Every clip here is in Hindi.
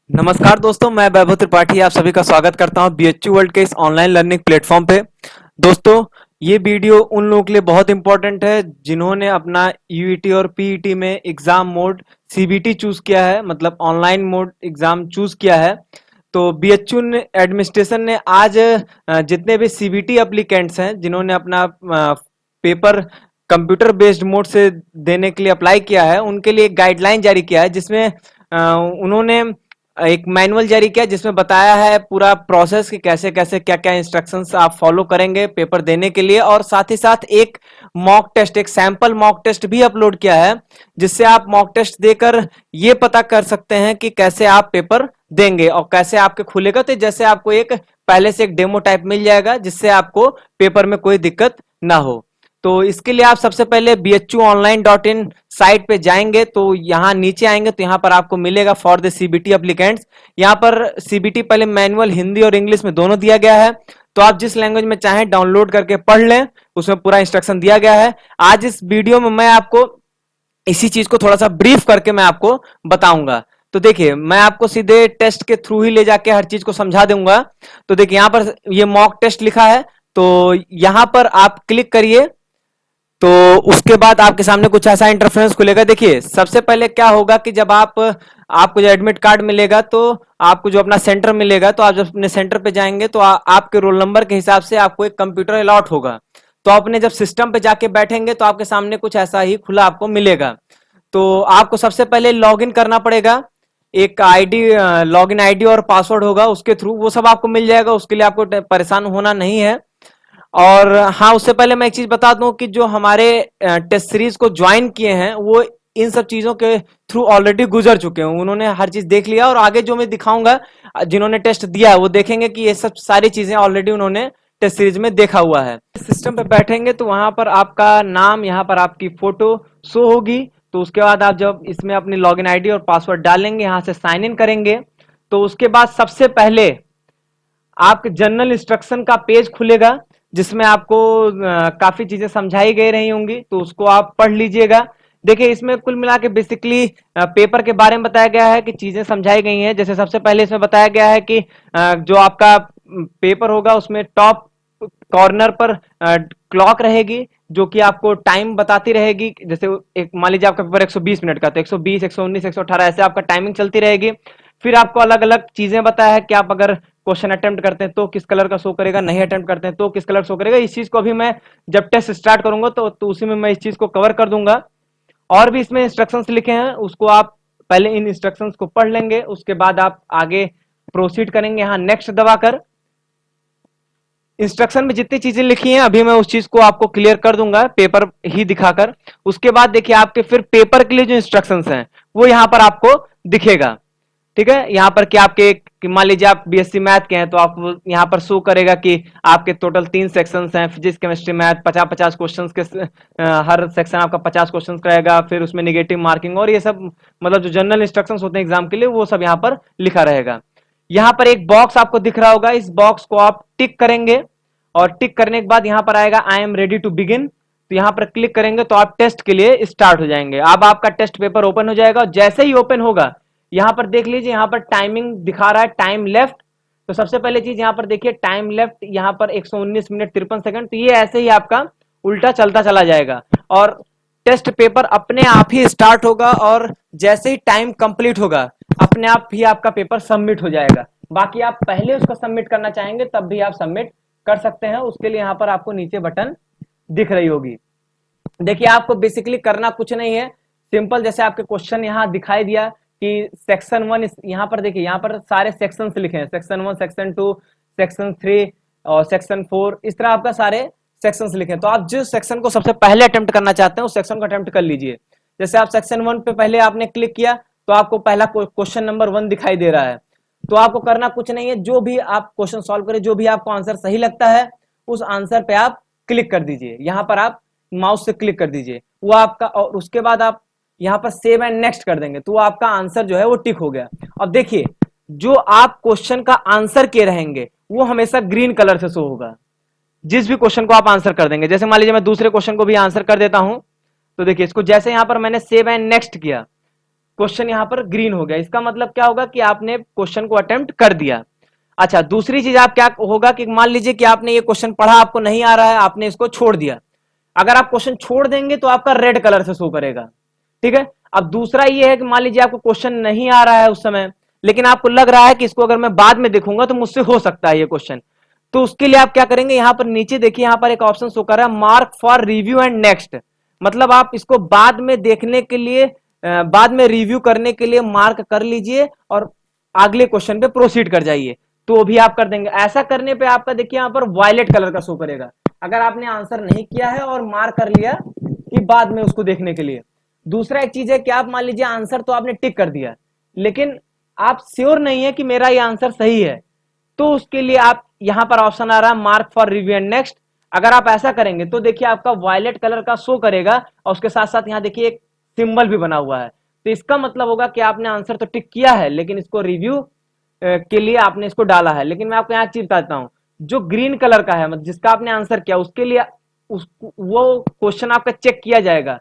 नमस्कार दोस्तों, मैं वैभव त्रिपाठी आप सभी का स्वागत करता हूं बीएचयू वर्ल्ड के इस ऑनलाइन लर्निंग प्लेटफॉर्म पे। दोस्तों, ये वीडियो उन लोगों के लिए बहुत इंपॉर्टेंट है जिन्होंने अपना यूईटी और पीईटी में एग्जाम मोड सीबीटी चूज किया है, मतलब ऑनलाइन मोड एग्जाम चूज किया है। तो बीएचयू ने एडमिनिस्ट्रेशन ने आज जितने भी सीबीटी एप्लीकेंट्स हैं जिन्होंने अपना पेपर कंप्यूटर बेस्ड मोड से देने के लिए अप्लाई किया है, उनके लिए एक गाइडलाइन जारी किया है जिसमें उन्होंने एक मैनुअल जारी किया जिसमें बताया है पूरा प्रोसेस कि कैसे कैसे क्या क्या इंस्ट्रक्शंस आप फॉलो करेंगे पेपर देने के लिए, और साथ ही साथ एक मॉक टेस्ट, एक सैंपल मॉक टेस्ट भी अपलोड किया है जिससे आप मॉक टेस्ट देकर ये पता कर सकते हैं कि कैसे आप पेपर देंगे और कैसे आपके खुलेगा। तो जैसे आपको एक पहले से एक डेमो टाइप मिल जाएगा जिससे आपको पेपर में कोई दिक्कत ना हो। तो इसके लिए आप सबसे पहले bhuonline.in साइट पे जाएंगे, तो यहाँ नीचे आएंगे तो यहाँ पर आपको मिलेगा फॉर द सीबीटी एप्लीकेंट्स। यहाँ पर सीबीटी पहले मैनुअल हिंदी और इंग्लिश में दोनों दिया गया है, तो आप जिस लैंग्वेज में चाहें डाउनलोड करके पढ़ लें, उसमें पूरा इंस्ट्रक्शन दिया गया है। आज इस वीडियो में मैं आपको इसी चीज को थोड़ा सा ब्रीफ करके मैं आपको बताऊंगा। तो देखिए, मैं आपको सीधे टेस्ट के थ्रू ही ले जाके हर चीज को समझा दूंगा। तो देखिए, यहाँ पर ये मॉक टेस्ट लिखा है, तो यहाँ पर आप क्लिक करिए। तो उसके बाद आपके सामने कुछ ऐसा इंटरफेरेंस खुलेगा। देखिए, सबसे पहले क्या होगा कि जब आपको जो एडमिट कार्ड मिलेगा, तो आपको जो अपना सेंटर मिलेगा, तो आप जब अपने सेंटर पे जाएंगे तो आपके रोल नंबर के हिसाब से आपको एक कंप्यूटर अलॉट होगा। तो अपने जब सिस्टम पे जाके बैठेंगे तो आपके सामने कुछ ऐसा ही खुला आपको मिलेगा। तो आपको सबसे पहले लॉगिन करना पड़ेगा। एक आईडी, लॉगिन आईडी और पासवर्ड होगा, उसके थ्रू वो सब आपको मिल जाएगा। उसके लिए आपको परेशान होना नहीं है। और हाँ, उससे पहले मैं एक चीज बता दूं कि जो हमारे टेस्ट सीरीज को ज्वाइन किए हैं वो इन सब चीजों के थ्रू ऑलरेडी गुजर चुके हैं। उन्होंने हर चीज देख लिया, और आगे जो मैं दिखाऊंगा जिन्होंने टेस्ट दिया है वो देखेंगे कि ये सब सारी चीजें ऑलरेडी उन्होंने टेस्ट सीरीज में देखा हुआ है। सिस्टम पे बैठेंगे तो वहां पर आपका नाम, यहाँ पर आपकी फोटो शो होगी। तो उसके बाद आप जब इसमें अपनी लॉगिन आईडी और पासवर्ड डालेंगे, यहाँ से साइन इन करेंगे, तो उसके बाद सबसे पहले आपके जनरल इंस्ट्रक्शन का पेज खुलेगा जिसमें आपको काफी चीजें समझाई गई रही होंगी, तो उसको आप पढ़ लीजिएगा। देखिए, इसमें कुल मिला के बेसिकली पेपर के बारे में बताया गया है कि चीजें समझाई गई हैं। जैसे सबसे पहले इसमें बताया गया है कि जो आपका पेपर होगा उसमें टॉप कॉर्नर पर क्लॉक रहेगी जो कि आपको टाइम बताती रहेगी। जैसे एक मान लीजिए आपका पेपर 120 मिनट का, तो 120, 119, 118 ऐसे आपका टाइमिंग चलती रहेगी। फिर आपको अलग अलग चीजें बताया है कि आप अगर क्वेश्चन अटेम्प्ट करते हैं तो किस कलर का शो करेगा, नहीं अटेम्प्ट करते हैं तो किस कलर शो करेगा। इस चीज को अभी मैं जब टेस्ट स्टार्ट करूंगा तो उसी में मैं इस चीज को कवर कर दूंगा। और भी इसमें इंस्ट्रक्शंस लिखे हैं, उसको आप पहले इन इंस्ट्रक्शंस को पढ़ लेंगे, उसके बाद आप आगे प्रोसीड करेंगे। यहाँ नेक्स्ट दबाकर इंस्ट्रक्शन में जितनी चीजें लिखी हैं अभी मैं उस चीज को आपको क्लियर कर दूंगा पेपर ही दिखाकर। उसके बाद देखिए, आपके फिर पेपर के लिए जो इंस्ट्रक्शंस हैं वो यहाँ पर आपको दिखेगा। ठीक है, यहाँ पर कि आपके मान लीजिए आप बीएससी मैथ के हैं तो आपको यहाँ पर शो करेगा कि आपके टोटल 3 सेक्शंस हैं, फिजिक्स केमिस्ट्री मैथ, 50-50 क्वेश्चंस के हर सेक्शन आपका 50 क्वेश्चंस रहेगा, फिर उसमें निगेटिव मार्किंग और ये सब, मतलब जो जनरल इंस्ट्रक्शंस होते हैं एग्जाम के लिए वो सब यहाँ पर लिखा रहेगा। यहाँ पर एक बॉक्स आपको दिख रहा होगा, इस बॉक्स को आप टिक करेंगे, और टिक करने के बाद यहाँ पर आएगा I am ready to begin. तो यहाँ पर क्लिक करेंगे तो आप टेस्ट के लिए स्टार्ट हो जाएंगे। अब आपका टेस्ट पेपर ओपन हो जाएगा। जैसे ही ओपन होगा, यहाँ पर देख लीजिए, यहाँ पर टाइमिंग दिखा रहा है, टाइम लेफ्ट। तो सबसे पहले चीज यहाँ पर देखिए, टाइम लेफ्ट यहाँ पर 119 मिनट 53 सेकंड। तो ये ऐसे ही आपका उल्टा चलता चला जाएगा और टेस्ट पेपर अपने आप ही स्टार्ट होगा, और जैसे ही टाइम कंप्लीट होगा अपने आप ही आपका पेपर सबमिट हो जाएगा। बाकी आप पहले उसको सबमिट करना चाहेंगे तब भी आप सबमिट कर सकते हैं। उसके लिए यहाँ पर आपको नीचे बटन दिख रही होगी। देखिए, आपको बेसिकली करना कुछ नहीं है, सिंपल जैसे आपके क्वेश्चन यहाँ दिखाई दिया कि सेक्शन 1, यहाँ पर देखिए, यहाँ पर सारे सेक्शंस लिखे हैं, सेक्शन 1, सेक्शन 2, सेक्शन 3 और सेक्शन 4, इस तरह आपका सारे सेक्शंस लिखे हैं। तो आप जिस सेक्शन को सबसे पहले अटेम्प्ट करना चाहते हैं उस सेक्शन को अटेम्प्ट कर लीजिए। जैसे आप सेक्शन 1 पे पहले आपने क्लिक किया तो आपको पहला क्वेश्चन नंबर 1 दिखाई दे रहा है। तो आपको करना कुछ नहीं है, जो भी आप क्वेश्चन सॉल्व करें, जो भी आपको आंसर सही लगता है उस आंसर पे आप क्लिक कर दीजिए। यहाँ पर आप माउस से क्लिक कर दीजिए, वो आपका, और उसके बाद आप यहाँ पर सेव एंड नेक्स्ट कर देंगे तो वो आपका आंसर जो है वो टिक हो गया। अब देखिए, जो आप क्वेश्चन का आंसर किए रहेंगे वो हमेशा ग्रीन कलर से शो होगा, जिस भी क्वेश्चन को आप आंसर कर देंगे। जैसे मान लीजिए मैं दूसरे क्वेश्चन को भी आंसर कर देता हूं, तो देखिए इसको जैसे यहां पर मैंने सेव एंड नेक्स्ट किया क्वेश्चन यहाँ पर ग्रीन हो गया। इसका मतलब क्या होगा कि आपने क्वेश्चन को अटेम्प्ट कर दिया। अच्छा, दूसरी चीज आप क्या होगा कि मान लीजिए कि आपने ये क्वेश्चन पढ़ा, आपको नहीं आ रहा है, आपने इसको छोड़ दिया। अगर आप क्वेश्चन छोड़ देंगे तो आपका रेड कलर से शो करेगा, ठीक है। अब दूसरा ये है कि मान लीजिए आपको क्वेश्चन नहीं आ रहा है उस समय, लेकिन आपको लग रहा है कि इसको अगर मैं बाद में देखूंगा तो मुझसे हो सकता है ये क्वेश्चन, तो उसके लिए आप क्या करेंगे, यहां पर नीचे देखिए, यहां पर एक ऑप्शन शो कर रहा है mark for review and next. मतलब आप इसको बाद में देखने के लिए, बाद में रिव्यू करने के लिए मार्क कर लीजिए और अगले क्वेश्चन पे प्रोसीड कर जाइए, तो भी आप कर देंगे। ऐसा करने पे आपका देखिए यहां पर वायलेट कलर का शो करेगा, अगर आपने आंसर नहीं किया है और मार्क कर लिया कि बाद में उसको देखने के लिए। दूसरा एक चीज है कि आप मान लीजिए आंसर तो आपने टिक कर दिया, लेकिन आप श्योर नहीं है कि मेरा ये आंसर सही है, तो उसके लिए आप यहां पर ऑप्शन आ रहा है mark for review and next. अगर आप ऐसा करेंगे तो देखिए आपका वायलेट कलर का शो करेगा और उसके साथ साथ यहां देखिए एक सिंबल भी बना हुआ है, तो इसका मतलब होगा कि आपने आंसर तो टिक किया है, लेकिन इसको रिव्यू के लिए आपने इसको डाला है। लेकिन मैं आपको यहाँ चीज बताता हूँ, जो ग्रीन कलर का है, मतलब जिसका आपने आंसर किया, उसके लिए वो क्वेश्चन आपका चेक किया जाएगा।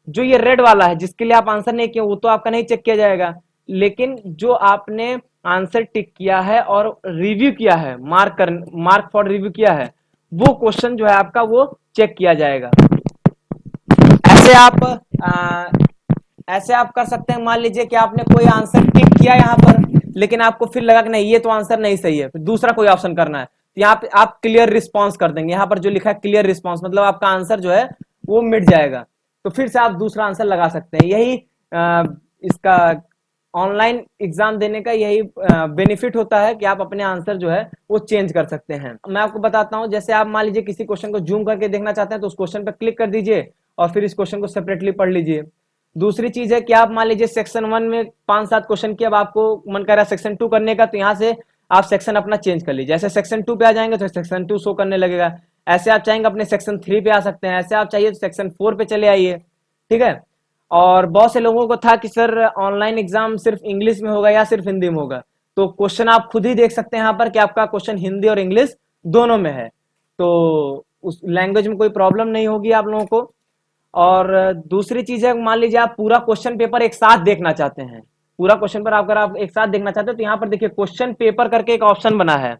जो ये रेड वाला है जिसके लिए आप आंसर नहीं किए, वो तो आपका नहीं चेक किया जाएगा, लेकिन जो आपने आंसर टिक किया है और रिव्यू किया है, मार्क फॉर रिव्यू किया है, वो क्वेश्चन जो है आपका वो चेक किया जाएगा। ऐसे आप ऐसे आप कर सकते हैं। मान लीजिए कि आपने कोई आंसर टिक किया यहाँ पर, लेकिन आपको फिर लगा कि नहीं ये तो आंसर नहीं सही है, फिर दूसरा कोई ऑप्शन करना है, तो यहाँ पे आप क्लियर रिस्पॉन्स कर देंगे। यहाँ पर जो लिखा है क्लियर रिस्पॉन्स, मतलब आपका आंसर जो है वो मिट जाएगा, तो फिर से आप दूसरा आंसर लगा सकते हैं। यही इसका ऑनलाइन एग्जाम देने का यही बेनिफिट होता है कि आप अपने आंसर जो है वो चेंज कर सकते हैं। मैं आपको बताता हूं, जैसे आप मान लीजिए किसी क्वेश्चन को जूम करके देखना चाहते हैं, तो उस क्वेश्चन पर क्लिक कर दीजिए और फिर इस क्वेश्चन को सेपरेटली पढ़ लीजिए। दूसरी चीज है कि आप मान लीजिए सेक्शन 1 में 5-7 क्वेश्चन की, अब आपको मन कर रहा है सेक्शन 2 करने का, तो यहाँ से आप सेक्शन अपना चेंज कर लीजिए। जैसे सेक्शन 2 पे आ जाएंगे तो सेक्शन 2 शो करने लगेगा। ऐसे आप चाहेंगे अपने सेक्शन 3 पे आ सकते हैं, ऐसे आप चाहिए तो सेक्शन 4 पे चले आइए, ठीक है। और बहुत से लोगों को था कि सर ऑनलाइन एग्जाम सिर्फ इंग्लिश में होगा या सिर्फ हिंदी में होगा, तो क्वेश्चन आप खुद ही देख सकते हैं यहाँ पर कि आपका क्वेश्चन हिंदी और इंग्लिश दोनों में है, तो उस लैंग्वेज में कोई प्रॉब्लम नहीं होगी आप लोगों को। और दूसरी चीज है, मान लीजिए आप पूरा क्वेश्चन पेपर एक साथ देखना चाहते हैं, पूरा क्वेश्चन पेपर अगर आप एक साथ देखना चाहते हैं, तो यहाँ पर देखिए क्वेश्चन पेपर करके एक ऑप्शन बना है,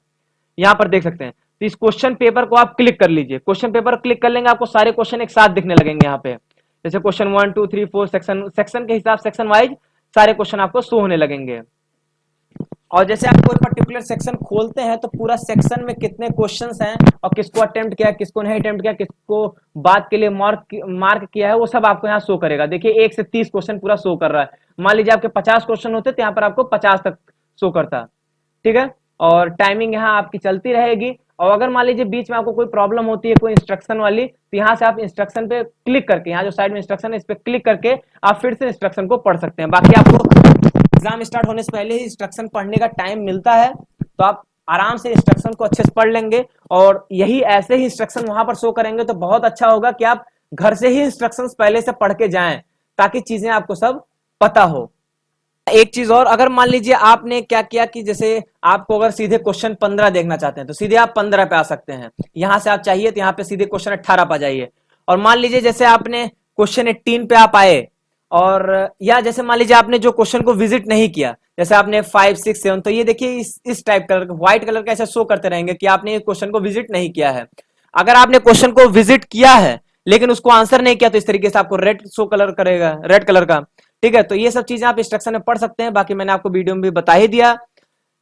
यहाँ पर देख सकते हैं। तो इस क्वेश्चन पेपर को आप क्लिक कर लीजिए। क्वेश्चन पेपर क्लिक कर लेंगे, आपको सारे क्वेश्चन एक साथ दिखने लगेंगे यहाँ पे, जैसे क्वेश्चन 1 2 3 4 सेक्शन के हिसाब, सेक्शन वाइज सारे क्वेश्चन आपको शो होने लगेंगे। और जैसे आप कोई पर्टिकुलर सेक्शन खोलते हैं, तो पूरा सेक्शन में कितने क्वेश्चंस हैं और किसको अटेम्प्ट किया, किसको नहीं अटेम्प्ट किया, किसको बाद के लिए मार्क किया है, वो सब आपको यहाँ शो करेगा। देखिए 1 से 30 क्वेश्चन पूरा शो कर रहा है। मान लीजिए आपके 50 क्वेश्चन होते तो यहाँ पर आपको 50 तक शो करता, ठीक है। और टाइमिंग यहाँ आपकी चलती रहेगी। और अगर मान लीजिए बीच में आपको कोई प्रॉब्लम होती है, कोई इंस्ट्रक्शन वाली, तो यहाँ से आप इंस्ट्रक्शन पे क्लिक करके, यहाँ जो साइड में इंस्ट्रक्शन है इस पे क्लिक करके आप फिर से इंस्ट्रक्शन को पढ़ सकते हैं। बाकी आपको एग्जाम स्टार्ट होने से पहले ही इंस्ट्रक्शन पढ़ने का टाइम मिलता है, तो आप आराम से इंस्ट्रक्शन को अच्छे से पढ़ लेंगे, और यही ऐसे ही इंस्ट्रक्शन वहां पर शो करेंगे, तो बहुत अच्छा होगा कि आप घर से ही इंस्ट्रक्शंस पहले से पढ़ के जाएं, ताकि चीजें आपको सब पता हो। एक चीज और, अगर मान लीजिए आपने क्या किया कि जैसे आपको अगर सीधे क्वेश्चन 15 देखना चाहते हैं, तो सीधे आप 15 पे आ सकते हैं। यहां से आप चाहिए तो यहाँ पे सीधे क्वेश्चन 18 पे जाइए। और मान लीजिए जैसे आपने क्वेश्चन 18 पे आप आए, और या जैसे मान लीजिए आपने जो क्वेश्चन को विजिट नहीं किया, जैसे आपने 5 6 7, तो ये देखिए इस टाइप कलर व्हाइट कलर का ऐसा शो करते रहेंगे कि आपने ये क्वेश्चन को विजिट नहीं किया है। अगर आपने क्वेश्चन को विजिट किया है लेकिन उसको आंसर नहीं किया, तो इस तरीके से आपको रेड शो कलर करेगा, रेड कलर का, ठीक है। तो ये सब चीजें आप इंस्ट्रक्शन में पढ़ सकते हैं। बाकी मैंने आपको वीडियो में भी बता ही दिया।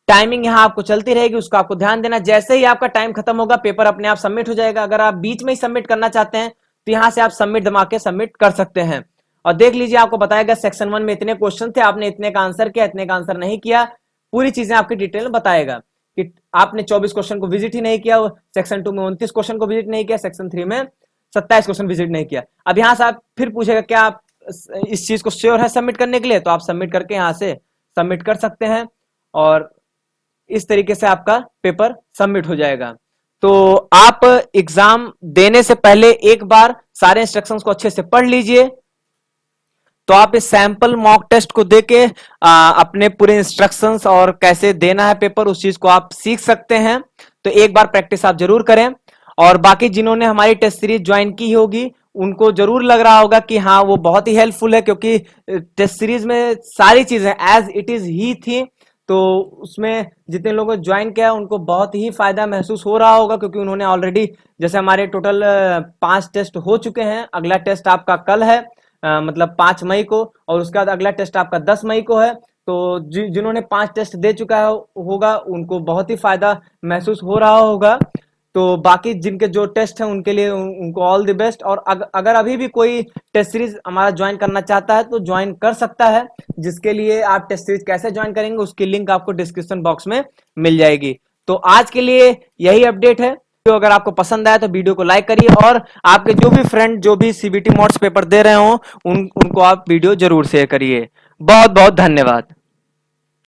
टाइमिंग यहाँ आपको चलती रहेगी, उसका आपको ध्यान देना। जैसे ही आपका टाइम खत्म होगा, पेपर अपने आप सबमिट हो जाएगा। अगर आप बीच में ही सबमिट करना चाहते हैं, तो यहाँ से आप सबमिट दबा के सबमिट कर सकते हैं। और देख लीजिए, आपको बताएगा सेक्शन 1 में इतने क्वेश्चन थे, आपने इतने का आंसर किया, इतने का आंसर नहीं किया, पूरी चीजें आपकी डिटेल में बताएगा कि आपने 24 क्वेश्चन को विजिट ही नहीं किया, सेक्शन 2 में 29 क्वेश्चन को विजिट नहीं किया, सेक्शन 3 में 27 क्वेश्चन विजिट नहीं किया। अब यहाँ से आप फिर पूछेगा क्या आप इस चीज को श्योर है सबमिट करने के लिए, तो आप सबमिट करके यहाँ से सबमिट कर सकते हैं, और इस तरीके से आपका पेपर सबमिट हो जाएगा। तो आप एग्जाम देने से पहले एक बार सारे इंस्ट्रक्शंस को अच्छे से पढ़ लीजिए। तो आप इस सैंपल मॉक टेस्ट को देके अपने पूरे इंस्ट्रक्शंस और कैसे देना है पेपर, उस चीज को आप सीख सकते हैं। तो एक बार प्रैक्टिस आप जरूर करें। और बाकी जिन्होंने हमारी टेस्ट सीरीज ज्वाइन की होगी, उनको जरूर लग रहा होगा कि हाँ वो बहुत ही हेल्पफुल है, क्योंकि टेस्ट सीरीज में सारी चीजें एज इट इज ही थी। तो उसमें जितने लोगों ने ज्वाइन किया उनको बहुत ही फायदा महसूस हो रहा होगा, क्योंकि उन्होंने ऑलरेडी, जैसे हमारे टोटल 5 टेस्ट हो चुके हैं। अगला टेस्ट आपका कल है, मतलब 5 मई को, और उसके बाद अगला टेस्ट आपका 10 मई को है। तो जिन्होंने 5 टेस्ट दे चुका है होगा उनको बहुत ही फायदा महसूस हो रहा होगा। तो बाकी जिनके जो टेस्ट हैं उनके लिए उनको ऑल द बेस्ट। और अगर अभी भी कोई टेस्ट सीरीज हमारा ज्वाइन करना चाहता है तो ज्वाइन कर सकता है, जिसके लिए आप टेस्ट सीरीज कैसे ज्वाइन करेंगे उसकी लिंक आपको डिस्क्रिप्शन बॉक्स में मिल जाएगी। तो आज के लिए यही अपडेट है। तो अगर आपको पसंद आया तो वीडियो को लाइक करिए, और आपके जो भी फ्रेंड जो भी सीबीटी मॉड्स पेपर दे रहे हो उनको आप वीडियो जरूर शेयर करिए। बहुत बहुत धन्यवाद।